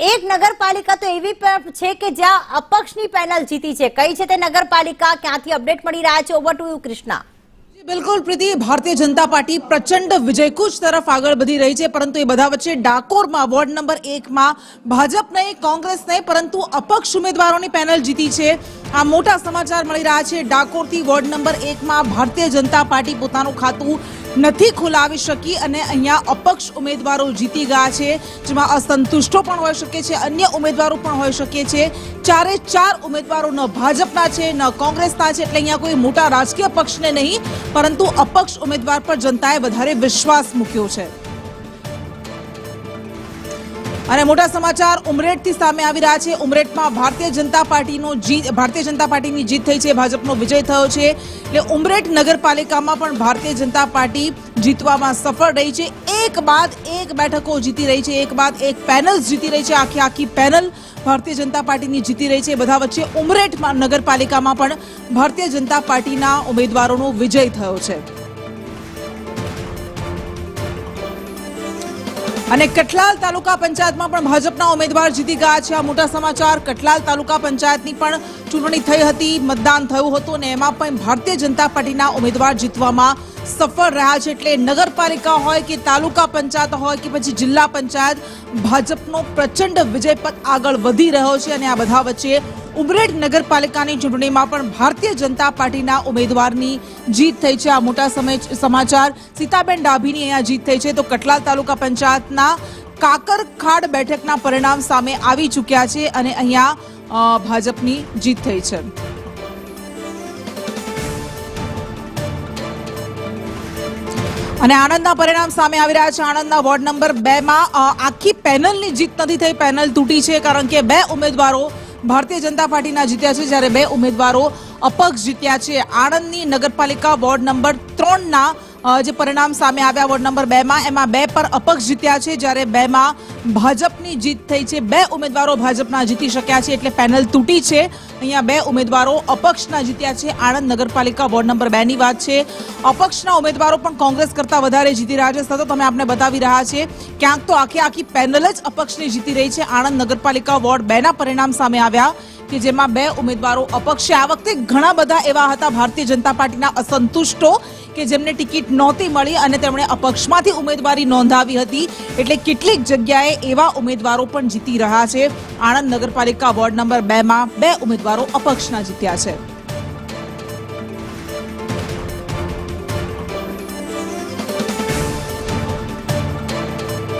એક નગરપાલિકા તો એવી છે કે જ્યાં અપક્ષની પેનલ જીતી છે। કઈ છે તે નગરપાલિકા, ક્યાંથી અપડેટ મળી રહ્યા છે? Over to you Krishna. बिल्कुल प्रीति, भारतीय जनता पार्टी प्रचंड विजयकूच तरफ आगे बढ़ी रही है, परंतु ये बधा वच्चे डाकोर में वोर्ड नंबर 1 में भाजप नहीं, कांग्रेस नहीं, परंतु अपक्ष उम्मीदवारों की पेनल जीती है। आ मोटा समाचार मळी रह्या छे। डाकोर थी वोर्ड नंबर 1 में भारतीय जनता पार्टी पोतानुं खातुं નથી ખોલાવી શકી અને અહીંયા અપક્ષ ઉમેદવારો જીતી ગયા છે, જેમાં અસંતુષ્ટો પણ હોઈ શકે છે, અન્ય ઉમેદવારો પણ હોઈ શકે છે। ચારે ચાર ઉમેદવારો ન ભાજપના છે ન કોંગ્રેસના છે, એટલે અહીંયા કોઈ મોટા રાજકીય પક્ષને નહીં પરંતુ અપક્ષ ઉમેદવાર પર જનતાએ વધારે વિશ્વાસ મૂક્યો છે। અને મોટા સમાચાર ઉમરેઠથી સામે આવી રહ્યા છે। ઉમરેઠમાં ભારતીય જનતા પાર્ટીની જીત થઈ છે, ભાજપનો વિજય થયો છે। એટલે ઉમરેઠ નગરપાલિકામાં પણ ભારતીય જનતા પાર્ટી જીતવામાં સફળ રહી છે। એક બાદ એક બેઠકો જીતી રહી છે, એક બાદ એક પેનલ જીતી રહી છે। આખી પેનલ ભારતીય જનતા પાર્ટીની જીતી રહી છે। બધા વચ્ચે ઉમરેઠ નગરપાલિકામાં પણ ભારતીય જનતા પાર્ટીના ઉમેદવારોનો વિજય થયો છે। અને કટલાલ તાલુકા પંચાયતમાં પણ ભાજપના ઉમેદવાર જીતી ગયા છે। આ મોટા સમાચાર। કટલાલ તાલુકા પંચાયતની પણ ચૂંટણી થઈ હતી, મતદાન થયું હતું અને એમાં પણ ભારતીય જનતા પાર્ટીના ઉમેદવાર જીતવામાં સફળ રહ્યા છે। એટલે નગરપાલિકા હોય કે તાલુકા પંચાયત હોય કે પછી જિલ્લા પંચાયત, ભાજપનો પ્રચંડ વિજય પર આગળ વધી રહ્યો છે। અને આ બધા વચ્ચે ઉમરેઠ નગરપાલિકાની ચૂંટણીમાં પણ ભારતીય જનતા પાર્ટીના ઉમેદવારની જીત થઈ છે। આ મોટા સમાચાર। સીતાબેન ડાભીની અહીંયા જીત થઈ છે, તો કટલાલ તાલુકા પંચાયતના કાકરખાડ બેઠકના પરિણામ સામે આવી ચૂક્યા છે અને અહીંયા ભાજપની જીત થઈ છે। અને આણંદના પરિણામ સામે આવી રહ્યા છે। આણંદના વોર્ડ નંબર 2 માં આખી પેનલની જીત નથી થઈ, પેનલ તૂટી છે, કારણ કે 2 ઉમેદવારો ભારતીય જનતા પાર્ટીના જીત્યા છે, જ્યારે 2 ઉમેદવારો અપક્ષ જીત્યા છે। આણંદની નગરપાલિકા વોર્ડ નંબર 3 ના જે પરિણામ સામે આવ્યા વોર્ડ નંબર 2 માં, એમાં 2 પર અપક્ષ જીત્યા છે, જ્યારે 2 માં ભાજપની જીત થઈ છે। 2 ઉમેદવારો ભાજપના જીતી શક્યા છે, એટલે પેનલ તૂટી છે। અહીંયા 2 ઉમેદવારો અપક્ષના જીત્યા છે। આણંદ નગરપાલિકા વોર્ડ નંબર 2 ની વાત છે। અપક્ષના ઉમેદવારો પણ કોંગ્રેસ કરતા વધારે જીતી રહ્યા છે। સતત અમે આપને બતાવી રહ્યા છે, ક્યાંક તો આખી પેનલ જ અપક્ષની જીતી રહી છે। આણંદ નગરપાલિકા વોર્ડ 2 ના પરિણામ સામે આવ્યા કે જેમાં 2 ઉમેદવારો અપક્ષ છે। આ વખતે ઘણા બધા એવા હતા ભારતીય જનતા પાર્ટીના અસંતુષ્ટો કે જેમને ટિકિટ નહોતી મળી અને તેમણે અપક્ષમાંથી ઉમેદવારી નોંધાવી હતી, એટલે કેટલીક જગ્યાએ એવા ઉમેદવારો પણ જીતી રહ્યા છે। આણંદ નગરપાલિકા વોર્ડ નંબર 2 માં 2 ઉમેદવારો અપક્ષના જીત્યા છે।